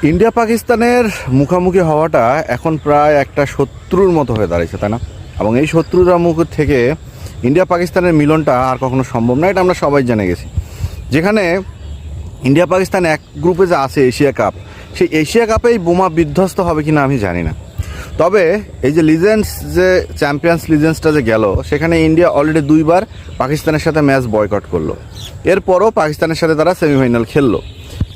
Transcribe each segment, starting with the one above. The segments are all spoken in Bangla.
ইন্ডিয়া পাকিস্তানের মুখোমুখি হওয়াটা এখন প্রায় একটা শত্রুর মতো হয়ে দাঁড়িয়েছে, তাই না? এবং এই শত্রুরা মুখ থেকে ইন্ডিয়া পাকিস্তানের মিলনটা আর কখনো সম্ভব না, এটা আমরা সবাই জেনে গেছি। যেখানে ইন্ডিয়া পাকিস্তান এক গ্রুপে যে আছে এশিয়া কাপ, সেই এশিয়া কাপেই বোমা বিধ্বস্ত হবে কিনা আমি জানি না। তবে এই যে লিজেন্ডস, যে চ্যাম্পিয়ন্স লিজেন্ডসটা যে গেল, সেখানে ইন্ডিয়া অলরেডি 2বার পাকিস্তানের সাথে ম্যাচ বয়কট করলো। এরপরও পাকিস্তানের সাথে তারা সেমিফাইনাল খেললো।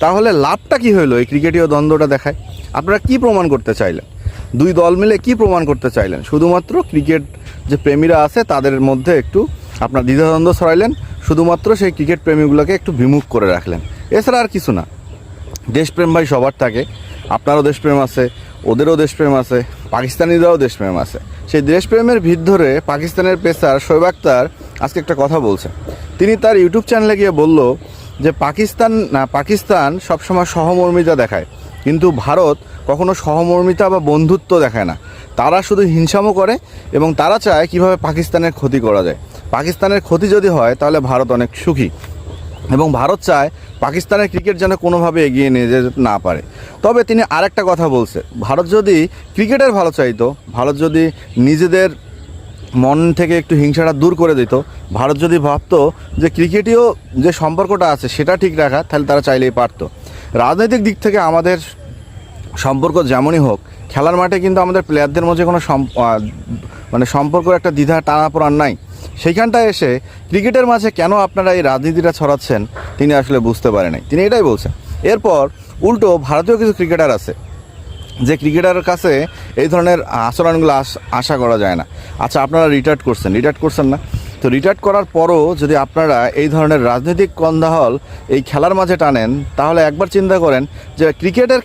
তাহলে লাভটা কি হলো এই ক্রিকেটীয় দ্বন্দ্বটা দেখায়? আপনারা কি প্রমাণ করতে চাইলেন? দুই দল মিলে কি প্রমাণ করতে চাইলেন? শুধুমাত্র ক্রিকেট যে প্রেমীরা আছে তাদের মধ্যে একটু আপনার দ্বিধাদ্বন্দ্ব ছড়াইলেন, শুধুমাত্র সেই ক্রিকেট প্রেমীগুলোকে একটু বিমুখ করে রাখলেন, এছাড়া আর কিছু না। দেশপ্রেম ভাই সবার থাকে, আপনারও দেশপ্রেম আছে, ওদেরও দেশপ্রেম আছে, পাকিস্তানিদেরও দেশপ্রেম আছে। সেই দেশপ্রেমের ভিত ধরে পাকিস্তানের পেসার শোয়েব আখতার আজকে একটা কথা বলছে। তিনি তার ইউটিউব চ্যানেলে গিয়ে বলল যে পাকিস্তান সবসময় সহমর্মিতা দেখায়, কিন্তু ভারত কখনো সহমর্মিতা বা বন্ধুত্ব দেখায় না। তারা শুধু হিংসামো করে এবং তারা চায় কিভাবে পাকিস্তানের ক্ষতি করা যায়। পাকিস্তানের ক্ষতি যদি হয় তাহলে ভারত অনেক সুখী, এবং ভারত চায় পাকিস্তানের ক্রিকেট যেন কোনোভাবে এগিয়ে নিয়ে যেতে না পারে। তবে তিনি আরেকটা কথা বলছে, ভারত যদি ক্রিকেটের ভালো চাইতো, ভারত যদি নিজেদের মন থেকে একটু হিংসাটা দূর করে দিত, ভারত যদি ভাবতো যে ক্রিকেটীয় যে সম্পর্কটা আছে সেটা ঠিক রাখা, তাহলে তারা চাইলেই পারতো। রাজনৈতিক দিক থেকে আমাদের সম্পর্ক যেমনই হোক, খেলার মাঠে কিন্তু আমাদের প্লেয়ারদের মধ্যে কোনো সম্পর্কের একটা দ্বিধা টানাপোড়ান নাই। সেইখানটায় এসে ক্রিকেটের মাঝে কেন আপনারা এই রাজনীতিটা ছড়াচ্ছেন তিনি আসলে বুঝতে পারেন নাই। তিনি এটাই বলছেন। এরপর উল্টো ভারতীয় কিছু ক্রিকেটার আছে যে ক্রিকেটারের কাছে এই ধরনের আচরণগুলো আশা করা যায় না। আচ্ছা, আপনারা রিটায়ার্ড করছেন না? তো রিটায়ার্ড করার পরও যদি আপনারা এই ধরনের রাজনৈতিক কোলাহল এই খেলার মাঝে টানেন, তাহলে একবার চিন্তা করেন যে ক্রিকেটের